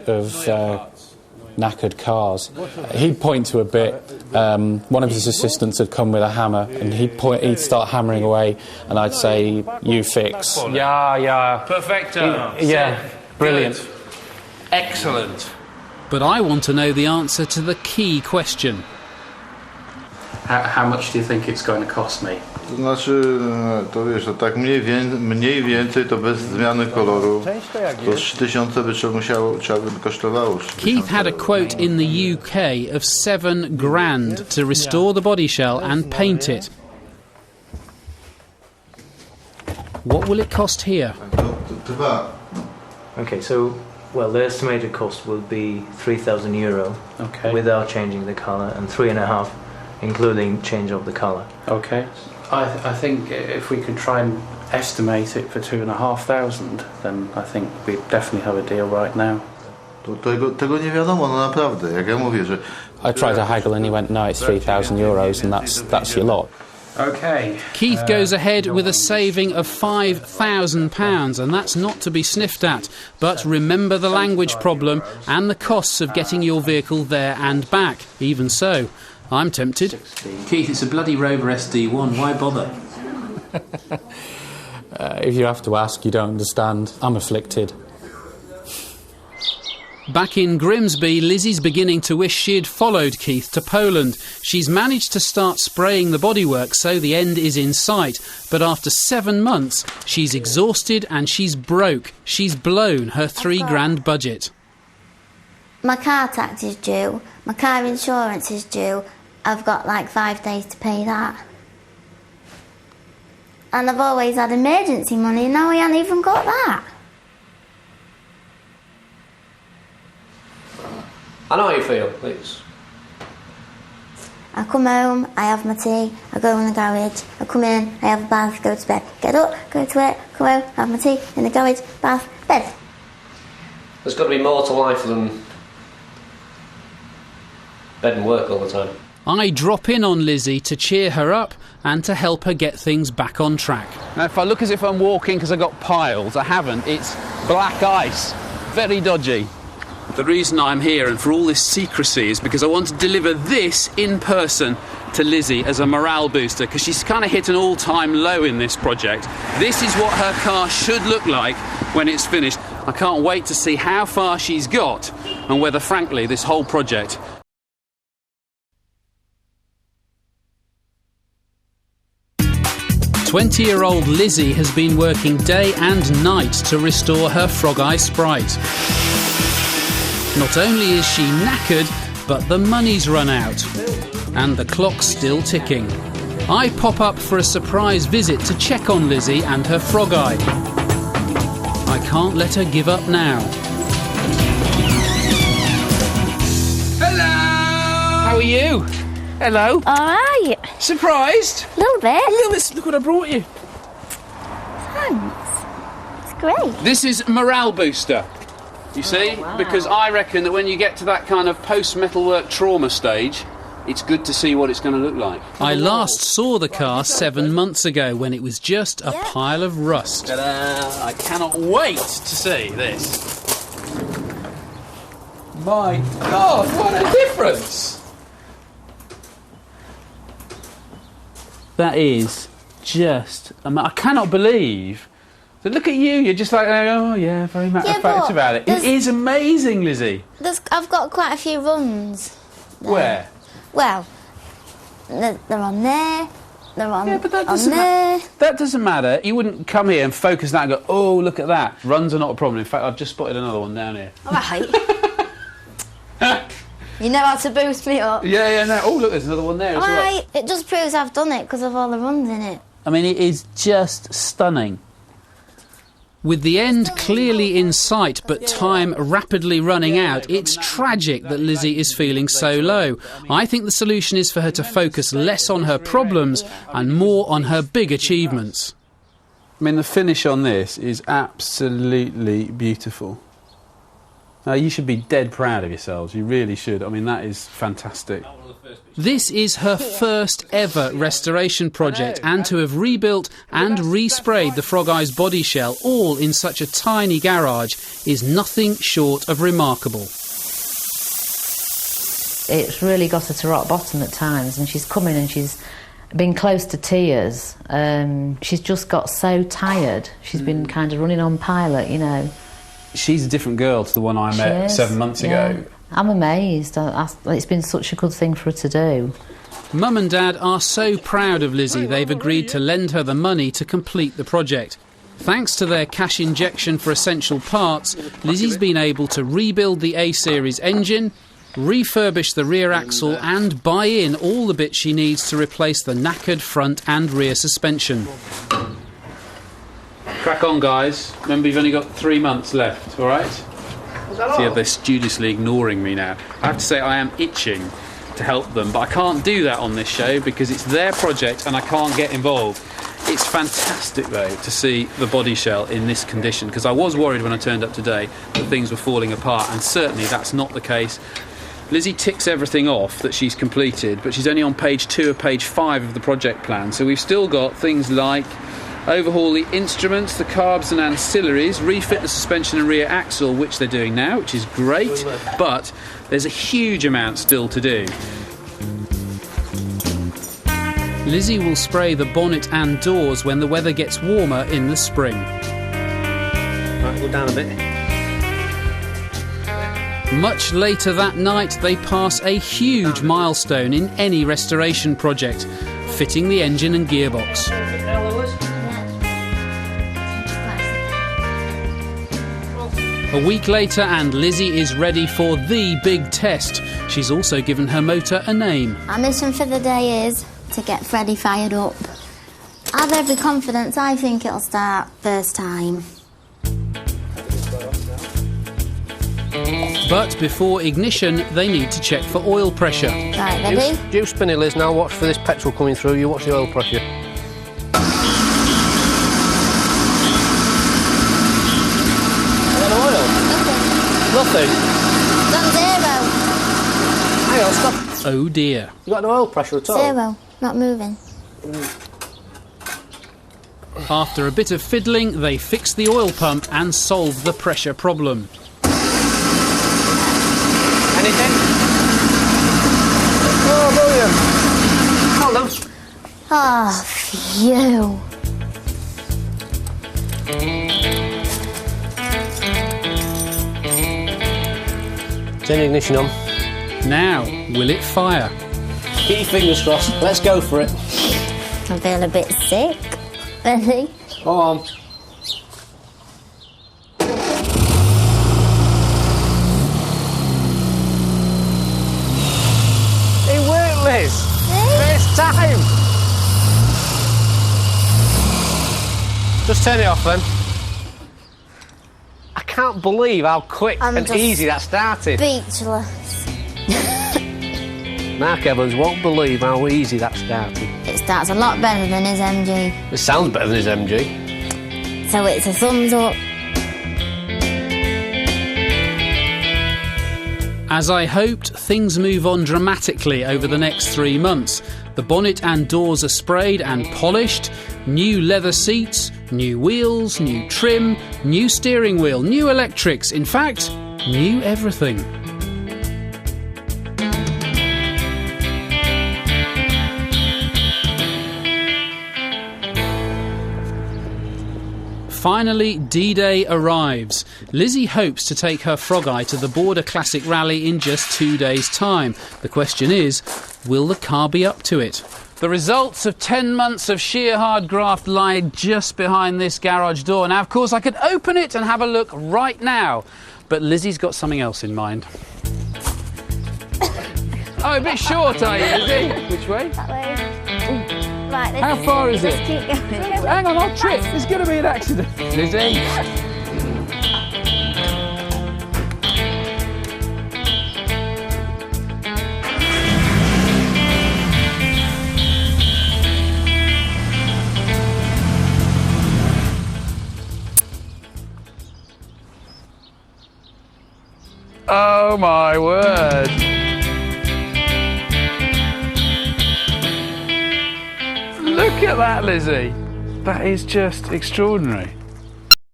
of knackered cars. He'd point to a bit. One of his assistants had come with a hammer, and he'd start hammering away, and I'd say, "You fix." Yeah. Perfecto. Yeah. Brilliant. Good. Excellent. But I want to know the answer to the key question. How much do you think it's going to cost me? To znaczy, to wiesz, to tak mniej więcej to bez zmiany koloru to 3000 by trzeba by kosztowało. Keith had a quote in the UK of £7,000 to restore the body shell and paint it. What will it cost here? Okay, so, well, the estimated cost will be €3,000 without changing the colour, and 3.5 including change of the colour. Okay. I think if we could try and estimate it for 2,500, then I think we definitely have a deal right now. Tego nie wiadomo, no naprawdę. Jak ja mówię, że I tried to haggle and he went, "No, it's €3,000 and that's your lot." Okay. Keith goes ahead with a saving of £5,000, and that's not to be sniffed at. But remember the language problem and the costs of getting your vehicle there and back. Even so, I'm tempted. Keith, it's a bloody Rover SD1, why bother? If you have to ask, you don't understand. I'm afflicted. Back in Grimsby, Lizzie's beginning to wish she'd followed Keith to Poland. She's managed to start spraying the bodywork, so the end is in sight. But after 7 months, she's exhausted and she's broke. She's blown her £3,000 budget. My car tax is due, my car insurance is due. I've got like 5 days to pay that. And I've always had emergency money, now I haven't even got that. I know how you feel, please. I come home, I have my tea, I go in the garage, I come in, I have a bath, go to bed. Get up, go to work, come home, have my tea, in the garage, bath, bed. There's got to be more to life than bed and work all the time. I drop in on Lizzie to cheer her up and to help her get things back on track. Now, if I look as if I'm walking because I've got piles, I haven't. It's black ice. Very dodgy. The reason I'm here and for all this secrecy is because I want to deliver this in person to Lizzie as a morale booster, because she's kind of hit an all-time low in this project. This is what her car should look like when it's finished. I can't wait to see how far she's got and whether, frankly, this whole project... "20-year-old Lizzie has been working day and night to restore her Frogeye Sprite. Not only is she knackered, but the money's run out. And the clock's still ticking. I pop up for a surprise visit to check on Lizzie and her Frogeye. I can't let her give up now. Hello! How are you? Hello. Alright. Surprised? A little bit. A little bit. Look what I brought you. Thanks. It's great. This is morale booster. You see? Wow. Because I reckon that when you get to that kind of post-metalwork trauma stage, it's good to see what it's going to look like. I last saw the car 7 months ago when it was just a pile of rust. Ta-da! I cannot wait to see this. My God, what a difference! That is just... I cannot believe... So look at you, you're just like, oh yeah, very matter of fact about it. It is amazing, Lizzie. I've got quite a few runs there. Where? Well, they're on there, they're on, yeah, but that on there. That doesn't matter. You wouldn't come here and focus that and go, oh, look at that. Runs are not a problem. In fact, I've just spotted another one down here. All right. You know how to boost me up. Yeah, no. Oh, look, there's another one there as well. Right. It just proves I've done it because of all the runs in it. I mean, it is just stunning. With the end clearly in sight but time rapidly running out, it's tragic that Lizzie is feeling so low. I think the solution is for her to focus less on her problems and more on her big achievements. I mean, the finish on this is absolutely beautiful. You should be dead proud of yourselves. You really should. I mean, that is fantastic. This is her first ever restoration project, and to have rebuilt and resprayed the Frogeye's body shell all in such a tiny garage is nothing short of remarkable. It's really got her to rock bottom at times, and she's come in and she's been close to tears. She's just got so tired. She's been kind of running on pilot, you know. She's a different girl to the one I met 7 months ago. I'm amazed. It's been such a good thing for her to do. Mum and Dad are so proud of Lizzie they've agreed to lend her the money to complete the project. Thanks to their cash injection for essential parts, Lizzie's been able to rebuild the A-Series engine, refurbish the rear axle and buy in all the bits she needs to replace the knackered front and rear suspension. Crack on, guys. Remember, you've only got 3 months left, all right? See, they're studiously ignoring me now. I have to say I am itching to help them, but I can't do that on this show because it's their project and I can't get involved. It's fantastic, though, to see the body shell in this condition, because I was worried when I turned up today that things were falling apart, and certainly that's not the case. Lizzie ticks everything off that she's completed, but she's only on page 2 of page 5 of the project plan, so we've still got things like overhaul the instruments, the carbs and ancillaries, refit the suspension and rear axle, which they're doing now, which is great, but there's a huge amount still to do. Lizzie will spray the bonnet and doors when the weather gets warmer in the spring. Right, go down a bit. Much later that night, they pass a huge milestone in any restoration project, fitting the engine and gearbox. A week later and Lizzie is ready for the big test. She's also given her motor a name. Our mission for the day is to get Freddie fired up. I have every confidence I think it'll start first time. But before ignition, they need to check for oil pressure. Right, ready? You spin it, Liz. Now watch for this petrol coming through. You watch the oil pressure. Nothing. Done 0. Hang on, stop. Oh dear. You got no oil pressure at all? 0. Not moving. After a bit of fiddling, they fix the oil pump and solve the pressure problem. Anything? Oh, brilliant. Hold on. Oh, phew. Turn the ignition on. Now, will it fire? Keep your fingers crossed. Let's go for it. I feel a bit sick. Ready? Go on. It worked, Liz. First time. Just turn it off then. I can't believe how quick and easy that started. Speechless. Mark Evans won't believe how easy that started. It starts a lot better than his MG. It sounds better than his MG. So it's a thumbs up. As I hoped, things move on dramatically over the next 3 months. The bonnet and doors are sprayed and polished, new leather seats, new wheels, new trim, new steering wheel, new electrics, in fact, new everything. Finally, D-Day arrives. Lizzie hopes to take her Frogeye to the Border Classic Rally in just 2 days' time. The question is, will the car be up to it? The results of 10 months of sheer hard graft lie just behind this garage door. Now, of course, I could open it and have a look right now, but Lizzie's got something else in mind. Oh, a bit short, are you, Lizzie? Which way? That way. Right, how far is it? Keep going. Hang on, I'll trip. There's going to be an accident. Lizzie. Oh my word. Look at that, Lizzie. That is just extraordinary.